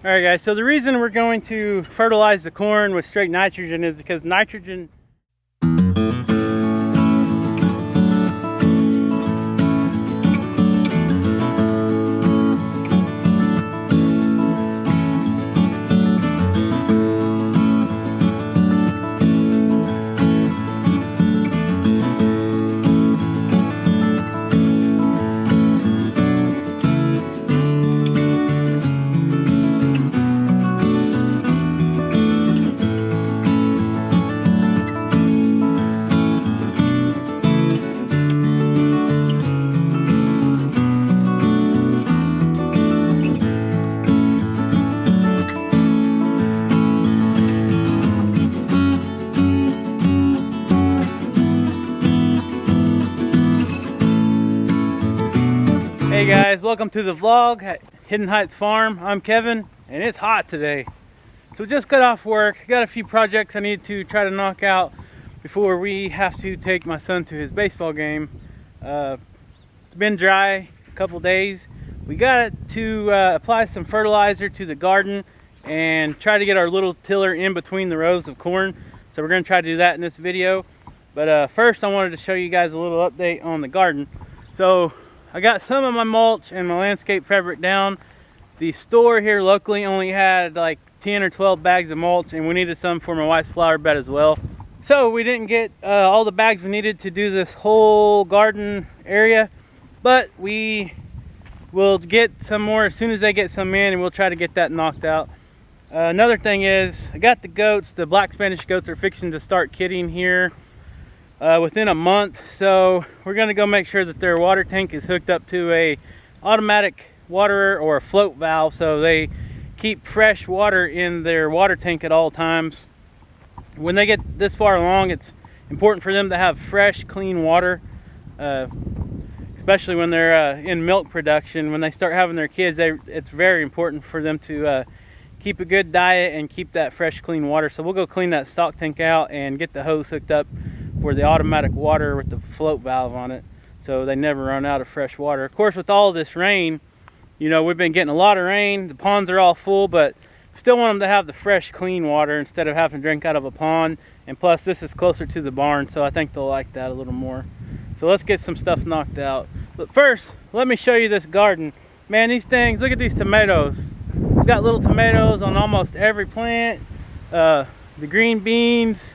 Alright guys, so the reason we're going to fertilize the corn with straight nitrogen is because nitrogen Hey guys, welcome to the vlog at Hidden Heights Farm. I'm Kevin and it's hot today. So just got off work, got a few projects I need to try to knock out before we have to take my son to his baseball game. It's been dry a couple days. We got to apply some fertilizer to the garden and try to get our little tiller in between the rows of corn. So we're going to try to do that in this video. But first I wanted to show you guys a little update on the garden. So I got some of my mulch and my landscape fabric down. The store here locally only had like 10 or 12 bags of mulch, and we needed some for my wife's flower bed as well. So we didn't get all the bags we needed to do this whole garden area, but we will get some more as soon as they get some in, and we'll try to get that knocked out. Another thing is, I got the goats. The black Spanish goats are fixing to start kidding here within a month, so we're going to go make sure that their water tank is hooked up to a automatic waterer or a float valve, so they keep fresh water in their water tank at all times. When they get this far along, it's important for them to have fresh, clean water, especially when they're in milk production. When they start having their kids, it's very important for them to keep a good diet and keep that fresh, clean water. So we'll go clean that stock tank out and get the hose hooked up for the automatic water with the float valve on it, so they never run out of fresh water. Of course, with all this rain, you know, we've been getting a lot of rain. The ponds are all full, but still want them to have the fresh, clean water instead of having to drink out of a pond. And plus, this is closer to the barn, so I think they'll like that a little more. So let's get some stuff knocked out. But first, let me show you this garden. Man, these things, look at these tomatoes. We've got little tomatoes on almost every plant. The green beans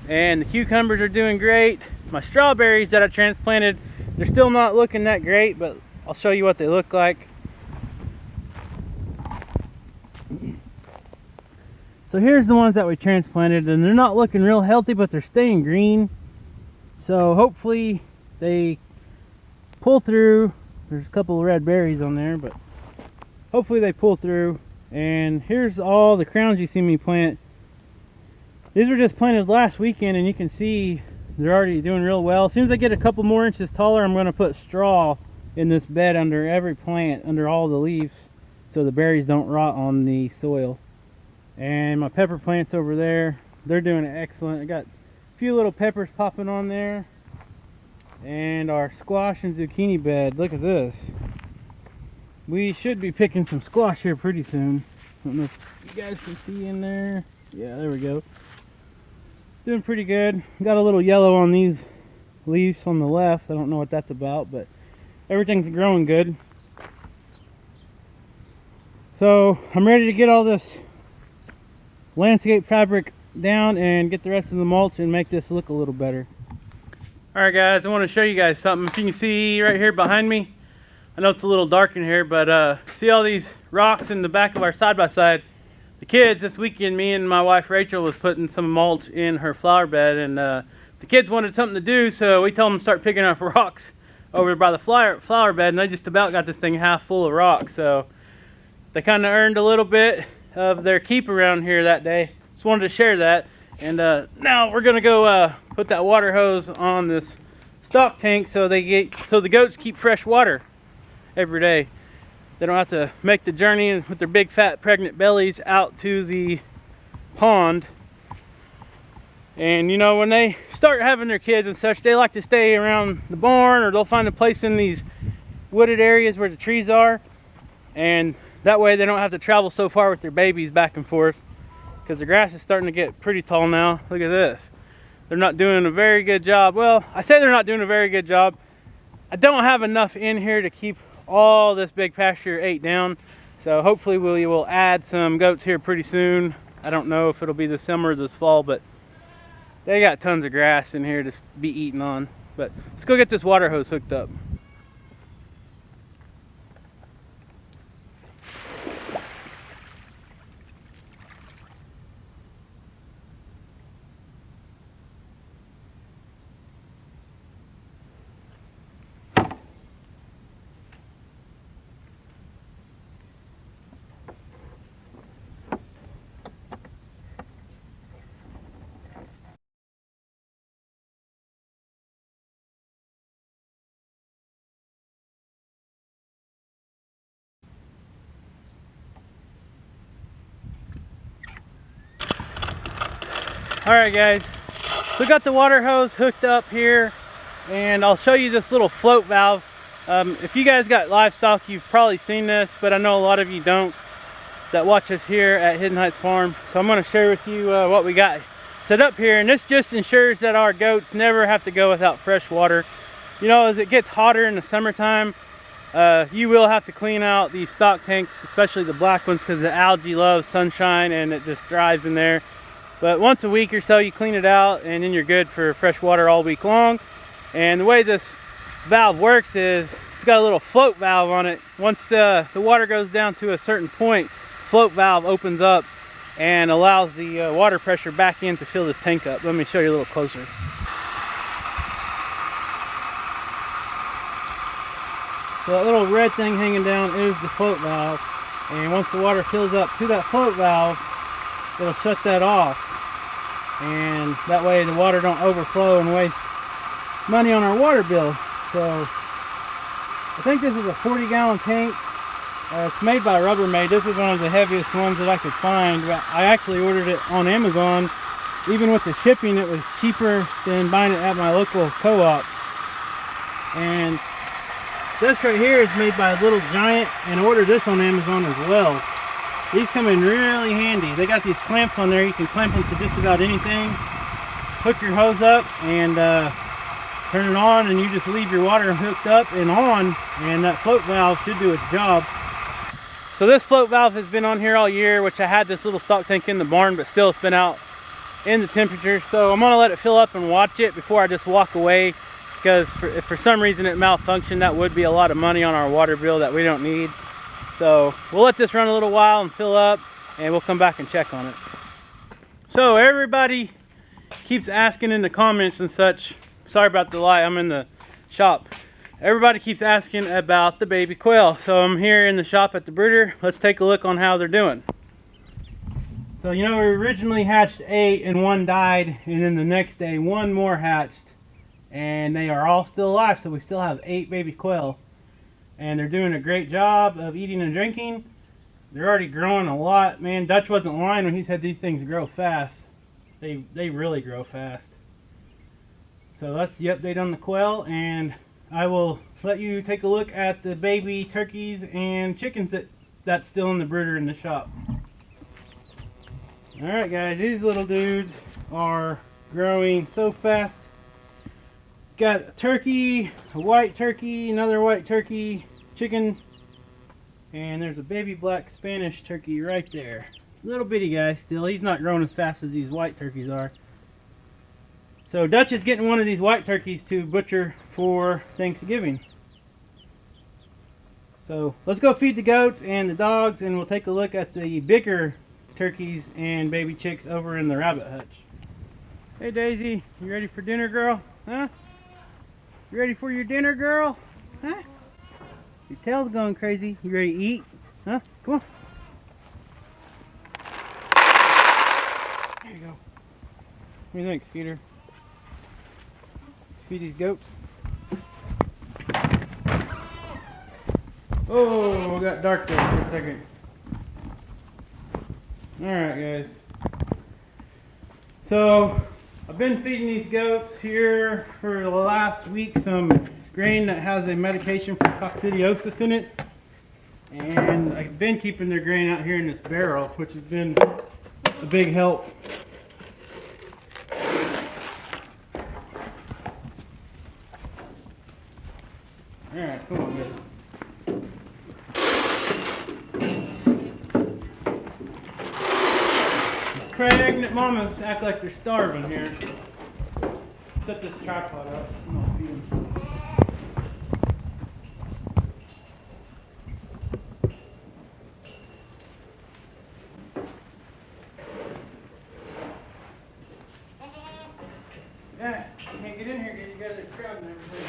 and the cucumbers are doing great. My strawberries that I transplanted, they're still not looking that great, but I'll show you what they look like. So here's the ones that we transplanted, and they're not looking real healthy, but they're staying green. So hopefully they pull through. There's a couple of red berries on there, but hopefully they pull through. And here's all the crowns you see me plant. These were just planted last weekend, and you can see they're already doing real well. As soon as I get a couple more inches taller, I'm going to put straw in this bed under every plant, under all the leaves, so the berries don't rot on the soil. And my pepper plants over there, they're doing excellent. I got a few little peppers popping on there. And our squash and zucchini bed, look at this. We should be picking some squash here pretty soon. I don't know if you guys can see in there. Yeah, there we go. Doing pretty good. Got a little yellow on these leaves on the left. I don't know what that's about, but everything's growing good. So I'm ready to get all this landscape fabric down and get the rest of the mulch and make this look a little better. Alright guys, I want to show you guys something. If you can see right here behind me, I know it's a little dark in here, but see all these rocks in the back of our side-by-side? The kids this weekend, me and my wife Rachel was putting some mulch in her flower bed, and the kids wanted something to do, so we told them to start picking up rocks over by the flower bed, and they just about got this thing half full of rocks. So they kind of earned a little bit of their keep around here that day. Just wanted to share that. And now we're gonna go put that water hose on this stock tank so the goats keep fresh water every day. They don't have to make the journey with their big fat pregnant bellies out to the pond. And you know, when they start having their kids and such, they like to stay around the barn, or they'll find a place in these wooded areas where the trees are. And That way they don't have to travel so far with their babies back and forth, because the grass is starting to get pretty tall now. Look at this. They're not doing a very good job. Well, I say they're not doing a very good job. I don't have enough in here to keep all this big pasture ate down. So hopefully we will add some goats here pretty soon. I don't know if it'll be this summer or this fall, but they got tons of grass in here to be eaten on. But let's go get this water hose hooked up. Alright guys, so we got the water hose hooked up here, and I'll show you this little float valve. If you guys got livestock, you've probably seen this, but I know a lot of you don't that watch us here at Hidden Heights Farm. So I'm going to share with you what we got set up here, and this just ensures that our goats never have to go without fresh water. You know, as it gets hotter in the summertime, you will have to clean out these stock tanks, especially the black ones, because the algae loves sunshine and it just thrives in there. But once a week or so you clean it out, and then you're good for fresh water all week long. And the way this valve works is it's got a little float valve on it. Once the water goes down to a certain point, float valve opens up and allows the water pressure back in to fill this tank up. Let me show you a little closer. So that little red thing hanging down is the float valve, and once the water fills up to that float valve, it'll shut that off, and that way the water don't overflow and waste money on our water bill. So I think this is a 40-gallon tank. It's made by RubberMaid. This is one of the heaviest ones that I could find. I actually ordered it on Amazon. Even with the shipping, it was cheaper than buying it at my local co-op. And this right here is made by Little Giant, and I ordered this on Amazon as well. These come in really handy. They got these clamps on there. You can clamp them to just about anything. Hook your hose up and turn it on, and you just leave your water hooked up and on, and that float valve should do its job. So this float valve has been on here all year, which I had this little stock tank in the barn, but still it's been out in the temperature. So I'm gonna let it fill up and watch it before I just walk away, because if for some reason it malfunctioned, that would be a lot of money on our water bill that we don't need. So we'll let this run a little while and fill up, and we'll come back and check on it. So everybody keeps asking in the comments and such, sorry about the light, I'm in the shop. Everybody keeps asking about the baby quail. So I'm here in the shop at the brooder. Let's take a look on how they're doing. So you know, we originally hatched 8 and 1 died, and then the next day 1 more hatched, and they are all still alive. So we still have 8 baby quail. And they're doing a great job of eating and drinking. They're already growing a lot. Man, Dutch wasn't lying when he said these things grow fast. They really grow fast. So that's the update on the quail, and I will let you take a look at the baby turkeys and chickens that's still in the brooder in the shop. Alright guys, these little dudes are growing so fast. Got a turkey, a white turkey, another white turkey, chicken, and there's a baby black Spanish turkey right there. Little bitty guy still. He's not growing as fast as these white turkeys are. So Dutch is getting one of these white turkeys to butcher for Thanksgiving. So let's go feed the goats and the dogs, and we'll take a look at the bigger turkeys and baby chicks over in the rabbit hutch. Hey Daisy, you ready for dinner, girl? Huh? You ready for your dinner, girl? Huh? Your tail's going crazy. You ready to eat? Huh? Come on. There you go. What do you think, Skeeter? Let's feed these goats. Oh, it got dark there for a second. Alright guys. So I've been feeding these goats here for the last week some grain that has a medication for coccidiosis in it. And I've been keeping their grain out here in this barrel, which has been a big help. Alright, come on guys. Pregnant mamas act like they're starving here. Set this tripod up. I'm gonna feed them. Yeah, you can't get in here because you guys are crowding everything.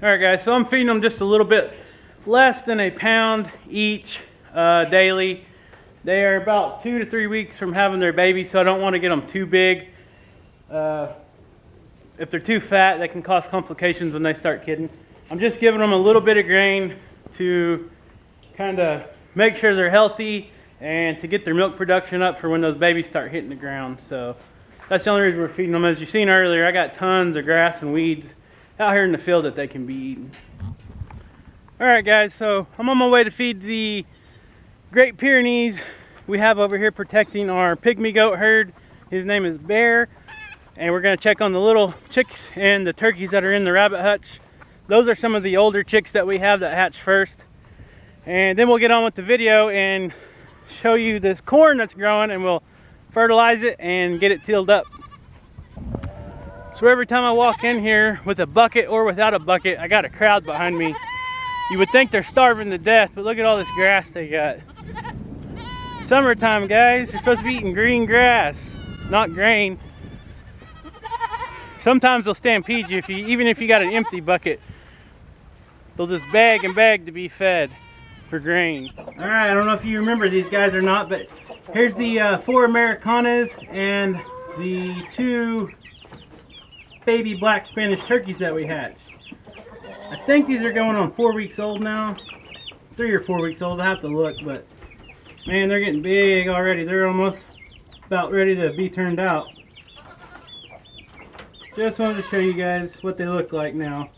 Alright guys, so I'm feeding them just a little bit less than a pound each daily. They are about 2 to 3 weeks from having their baby, so I don't want to get them too big. If they're too fat, they can cause complications when they start kidding. I'm just giving them a little bit of grain to kind of make sure they're healthy and to get their milk production up for when those babies start hitting the ground. So that's the only reason we're feeding them. As you've seen earlier, I got tons of grass and weeds out here in the field that they can be eaten. Alright guys, so I'm on my way to feed the Great Pyrenees we have over here protecting our pygmy goat herd. His name is Bear, and we're going to check on the little chicks and the turkeys that are in the rabbit hutch. Those are some of the older chicks that we have that hatch first, and then we'll get on with the video and show you this corn that's growing, and we'll fertilize it and get it tilled up. So every time I walk in here with a bucket or without a bucket, I got a crowd behind me. You would think they're starving to death, but look at all this grass they got. Summertime, guys. You're supposed to be eating green grass, not grain. Sometimes they'll stampede you, even if you got an empty bucket. They'll just beg and beg to be fed for grain. Alright, I don't know if you remember these guys or not, but here's the 4 Americanas and the 2 baby black Spanish turkeys that we hatched. I think these are going on 4 weeks old now. 3 or 4 weeks old, I have to look, but man, they're getting big already. They're almost about ready to be turned out. Just wanted to show you guys what they look like now.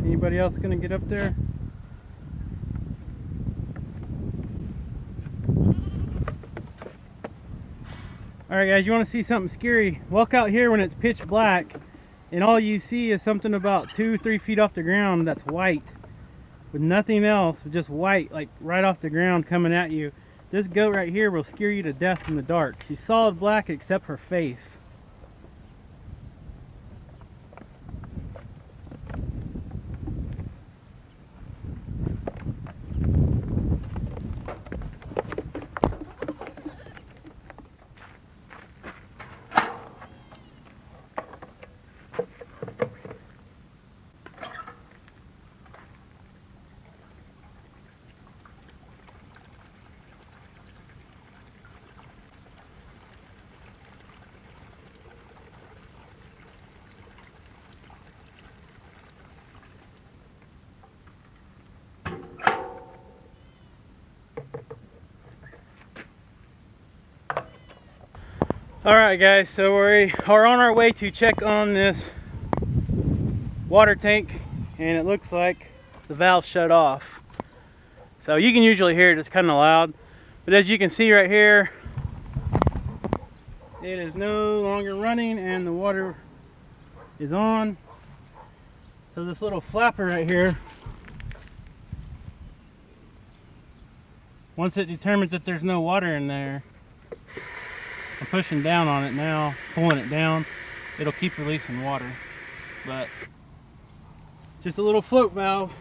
Anybody else gonna get up there? Alright guys, you want to see something scary? Walk out here when it's pitch black and all you see is something about 2-3 feet off the ground that's white with nothing else, just white, like right off the ground coming at you. This goat right here will scare you to death in the dark. She's solid black except her face. Alright guys, so we are on our way to check on this water tank, and it looks like the valve shut off. So you can usually hear it, it's kind of loud, but as you can see right here, it is no longer running and the water is on. So this little flapper right here, once it determines that there's no water in there, I'm pushing down on it now, pulling it down. It'll keep releasing water, but just a little float valve.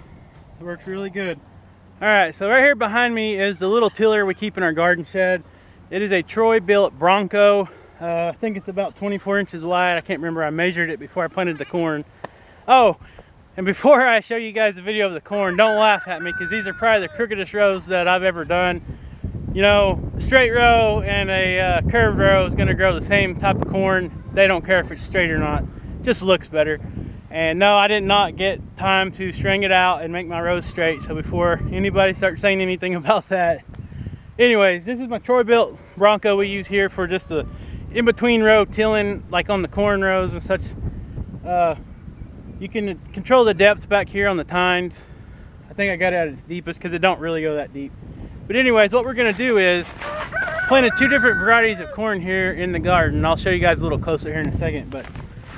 It works really good. All right, so right here behind me is the little tiller we keep in our garden shed. It is a Troy built Bronco. I think it's about 24 inches wide. I can't remember, I measured it before I planted the corn. Oh, and before I show you guys the video of the corn, don't laugh at me, because these are probably the crookedest rows that I've ever done. You know, a straight row and a curved row is gonna grow the same type of corn. They don't care if it's straight or not, it just looks better. And no, I did not get time to string it out and make my rows straight, so before anybody starts saying anything about that. Anyways, this is my Troy built Bronco we use here for just the in-between row tilling, like on the corn rows and such. You can control the depth back here on the tines. I think I got it at its deepest because it don't really go that deep. But anyways, what we're gonna do is planted two different varieties of corn here in the garden. I'll show you guys a little closer here in a second, but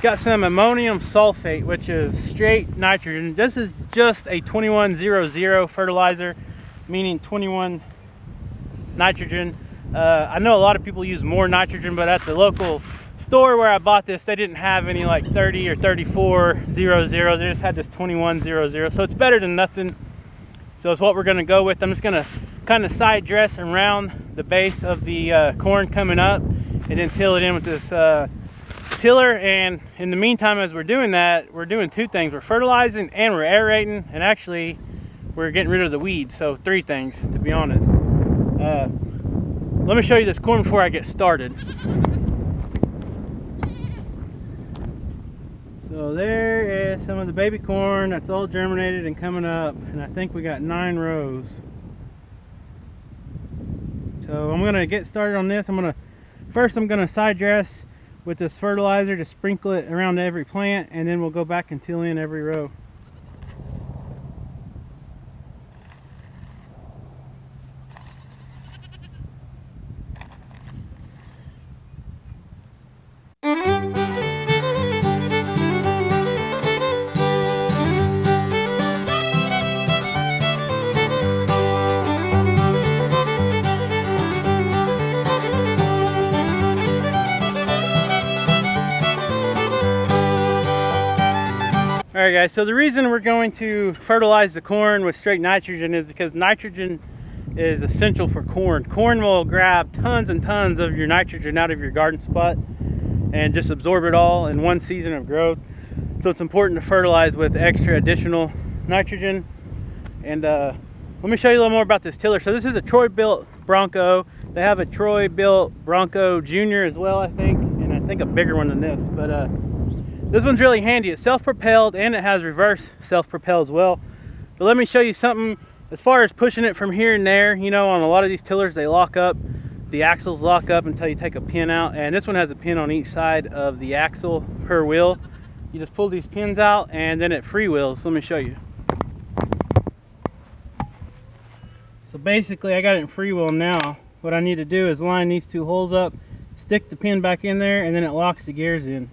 got some ammonium sulfate, which is straight nitrogen. This is just a 2100 fertilizer, meaning 21 nitrogen. I know a lot of people use more nitrogen, but at the local store where I bought this, they didn't have any like 30 or 3400. They just had this 2100, so it's better than nothing. So it's what we're gonna go with. I'm just gonna kind of side dress around the base of the corn coming up and then till it in with this tiller. And in the meantime, as we're doing that, we're doing two things. We're fertilizing and we're aerating, and actually we're getting rid of the weeds. So three things, to be honest. Let me show you this corn before I get started. So there is some of the baby corn that's all germinated and coming up, and I think we got 9 rows. So I'm gonna get started on this. First I'm gonna side dress with this fertilizer to sprinkle it around every plant, and then we'll go back and till in every row. Alright guys, so the reason we're going to fertilize the corn with straight nitrogen is because nitrogen is essential for corn. Corn will grab tons and tons of your nitrogen out of your garden spot and just absorb it all in one season of growth. So it's important to fertilize with extra additional nitrogen. And let me show you a little more about this tiller. So this is a Troy built Bronco. They have a Troy built Bronco Junior as well, I think, and I think a bigger one than this. But this one's really handy. It's self-propelled and it has reverse self-propel as well. But let me show you something as far as pushing it from here and there. You know, on a lot of these tillers, they lock up. The axles lock up until you take a pin out, and this one has a pin on each side of the axle per wheel. You just pull these pins out and then it freewheels. Let me show you. So basically I got it in freewheel now. What I need to do is line these two holes up, stick the pin back in there, and then it locks the gears in.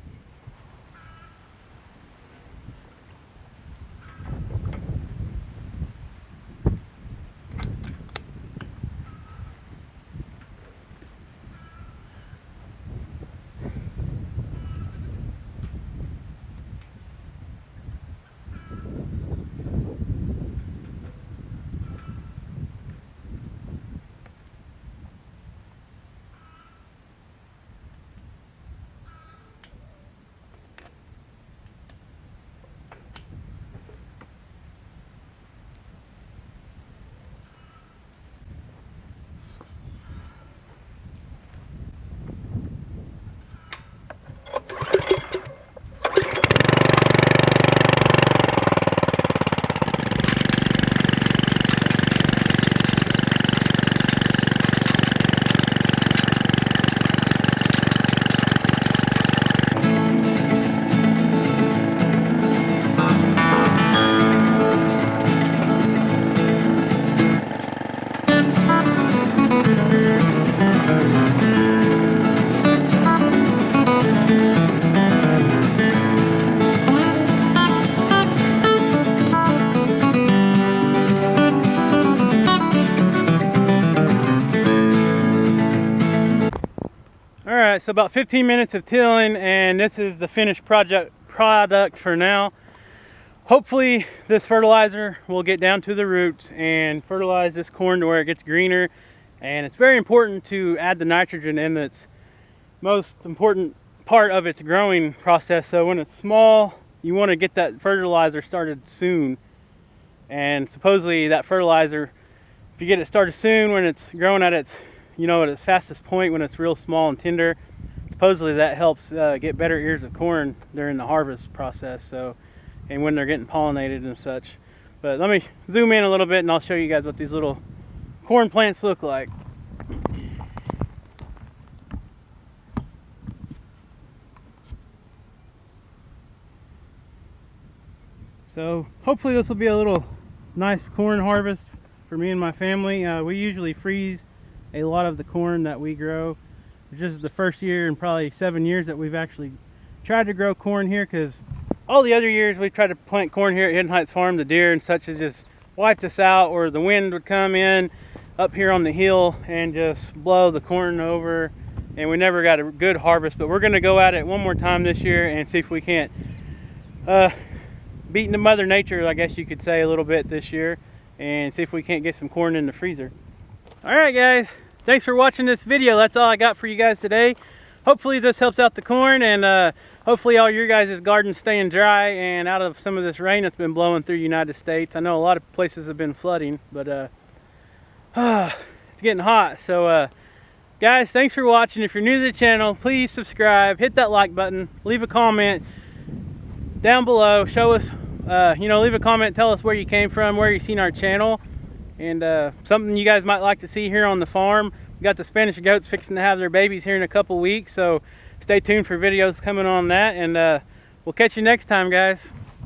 so about 15 minutes of tilling, and this is the finished product for now. Hopefully this fertilizer will get down to the roots and fertilize this corn to where it gets greener. And it's very important to add the nitrogen in its most important part of its growing process. So when it's small, you want to get that fertilizer started soon. And supposedly that fertilizer, if you get it started soon when it's growing at its, at its fastest point, when it's real small and tender, supposedly that helps get better ears of corn during the harvest process. So, and when they're getting pollinated and such. But let me zoom in a little bit and I'll show you guys what these little corn plants look like. So hopefully this will be a little nice corn harvest for me and my family. We usually freeze a lot of the corn that we grow. It's just the first year in probably 7 years that we've actually tried to grow corn here, because all the other years we've tried to plant corn here at Hidden Heights Farm, the deer and such has just wiped us out, or the wind would come in up here on the hill and just blow the corn over, and we never got a good harvest. But we're going to go at it one more time this year and see if we can't beat the Mother Nature, I guess you could say, a little bit this year, and see if we can't get some corn in the freezer. Alright guys, thanks for watching this video. That's all I got for you guys today. Hopefully this helps out the corn, and hopefully all your guys' gardens staying dry and out of some of this rain that's been blowing through the United States. I know a lot of places have been flooding, but it's getting hot. So guys, thanks for watching. If you're new to the channel, please subscribe, hit that like button, leave a comment down below, show us leave a comment, tell us where you came from, where you seen our channel, and something you guys might like to see here on the farm. We got the Spanish goats fixing to have their babies here in a couple weeks, so stay tuned for videos coming on that, and we'll catch you next time, guys.